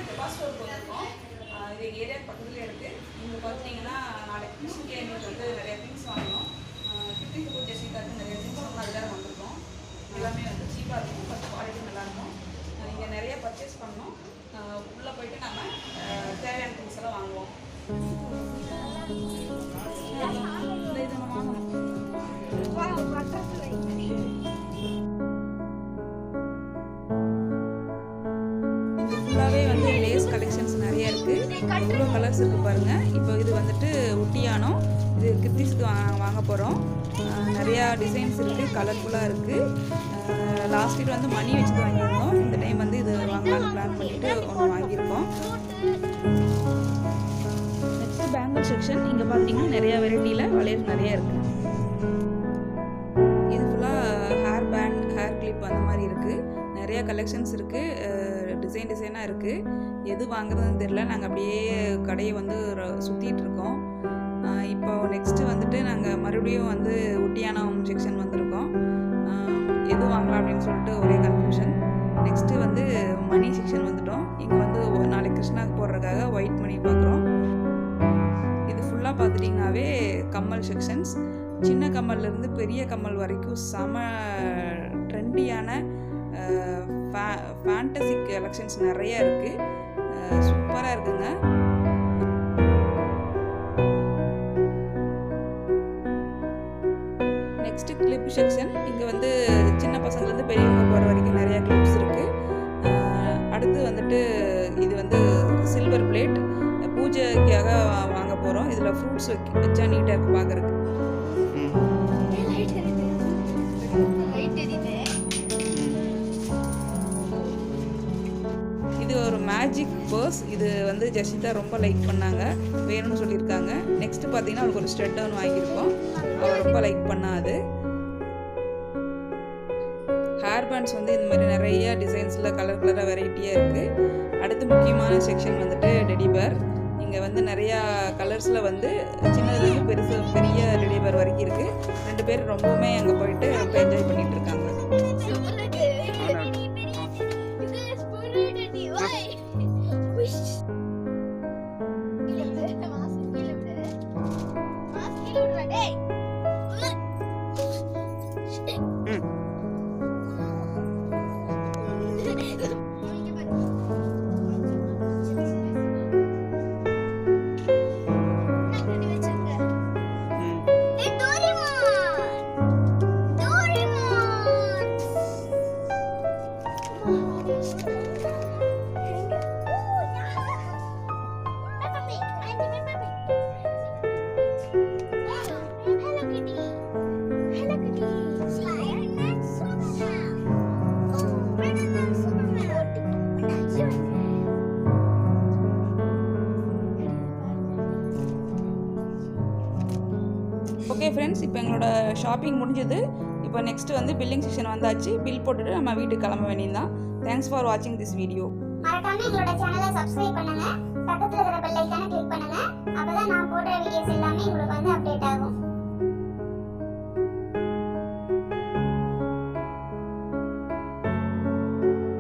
Deposit போயிருக்கோம். இது எங்கள் ஏரியா பக்கத்துலேயே இருக்குது. இங்கே பார்த்தீங்கன்னா நாளைக்கு கிருஷ்ண ஜெயந்திக்கு வந்து நிறைய திங்ஸ் வாங்கணும். கிருத்திக்கு ஜெசிகாவுக்கு நிறைய திங்ஸ் வாங்கணும். அதுதான் வந்திருக்கோம். எல்லாமே வந்து சீப்பாக இருக்கும், ஃபஸ்ட் குவாலிட்டி நல்லாயிருக்கும். இங்கே நிறைய பர்ச்சேஸ் பண்ணோம். உள்ளே போயிட்டு நம்ம தேவையான திங்ஸ் எல்லாம் வாங்குவோம். இது நம்ம வாங்கணும். ஃபுல்லாகவே வந்து லேஸ் கலெக்ஷன்ஸ் நிறைய இருக்குது. இவ்வளோ கலர்ஸ் இருக்குது பாருங்கள். இப்போ இது வந்துட்டு ஒட்டியானம். இது கித்திஸ்க்கு வாங்க போகிறோம். நிறையா டிசைன்ஸ் இருக்குது, கலர்ஃபுல்லாக இருக்குது. லாஸ்ட் இயர் வந்து மணி வச்சுட்டு வாங்கியிருந்தோம். இந்த டைம் வந்து இது வாங்கலாம்னு பிளான் பண்ணிவிட்டு ஒன்று வாங்கியிருக்கோம். Next bangle section. இங்கே பார்த்தீங்கன்னா நிறையா வெரைட்டியில் வளையல் நிறையா இருக்குது. இது ஃபுல்லாக ஹேர் பேண்ட், ஹேர் கிளிப் அந்த மாதிரி இருக்குது. நிறையா கலெக்ஷன்ஸ் இருக்குது, டிசைனாக இருக்குது. எது வாங்குறதுன்னு தெரியல. நாங்கள் அப்படியே கடையை வந்து சுற்றிட்டு இருக்கோம். இப்போ நெக்ஸ்ட்டு வந்துட்டு நாங்கள் மறுபடியும் வந்து ஒட்டியானம் செக்ஷன் வந்திருக்கோம். எது வாங்கலாம் அப்படின்னு சொல்லிட்டு ஒரே கன்ஃபியூஷன். நெக்ஸ்ட்டு வந்து மணி செக்ஷன் வந்துட்டோம். இங்கே வந்து நாளைக்கு கிருஷ்ணாவுக்கு போடுறதுக்காக ஒயிட் மணி பார்க்குறோம். இது ஃபுல்லாக பார்த்துட்டிங்கனாவே கம்மல் செக்ஷன்ஸ். சின்ன கம்மல்லேருந்து பெரிய கம்மல் வரைக்கும் செம ட்ரெண்டியான ஃபேண்டசி கலெக்ஷன்ஸ் நிறையா இருக்குது. சூப்பராக இருக்குங்க. Next clip section. இங்கே வந்து சின்ன பசங்கள்லேருந்து பெரியவங்க போகிற வரைக்கும் நிறையா கிளிப்ஸ் இருக்குது. அடுத்து வந்துட்டு இது வந்து சில்வர் பிளேட் பூஜைக்காக வாங்க போகிறோம். இதில் ஃப்ரூட்ஸ் வச்சா நீட்டாக இருக்குது பார்க்குறதுக்கு. இது ஒரு மேஜிக் பர்ஸ். இது வந்து ஜெசிதா ரொம்ப லைக் பண்ணாங்க, வேணும்னு சொல்லியிருக்காங்க. நெக்ஸ்ட்டு பார்த்தீங்கன்னா அவருக்கு ஒரு ஸ்டெட் ஒன்று வாங்கியிருக்கோம். அவர் ரொம்ப லைக் பண்ணாது. ஹேர் பேண்ட்ஸ் வந்து இந்த மாதிரி நிறைய டிசைன்ஸில் கலராக வெரைட்டியாக இருக்குது. அடுத்து முக்கியமான செக்ஷன் வந்துட்டு டெடி பேர். இங்கே வந்து நிறையா கலர்ஸில் வந்து சின்னதுலேருந்து பெரிய டெடி பேர் வரைக்கும் இருக்குது. 2 பேர் ரொம்பவுமே அங்கே போயிட்டு ரொம்ப என்ஜாய் பண்ணிகிட்டு இருக்காங்க. ஓகே ஃப்ரெண்ட்ஸ், இப்போ எங்களோட ஷாப்பிங் முடிஞ்சது. இப்போ நெக்ஸ்ட் வந்து பில்லிங் செக்ஷன் வந்தாச்சு. பில் போட்டுட்டு நம்ம வீட்டுக்கு கிளம்ப வேண்டியதுதான். தேங்க்ஸ் ஃபார் வாட்சிங் திஸ் வீடியோ. மறக்காம எங்களோட சேனலை சப்ஸ்கிரைப் பண்ணுங்க. பக்கத்துல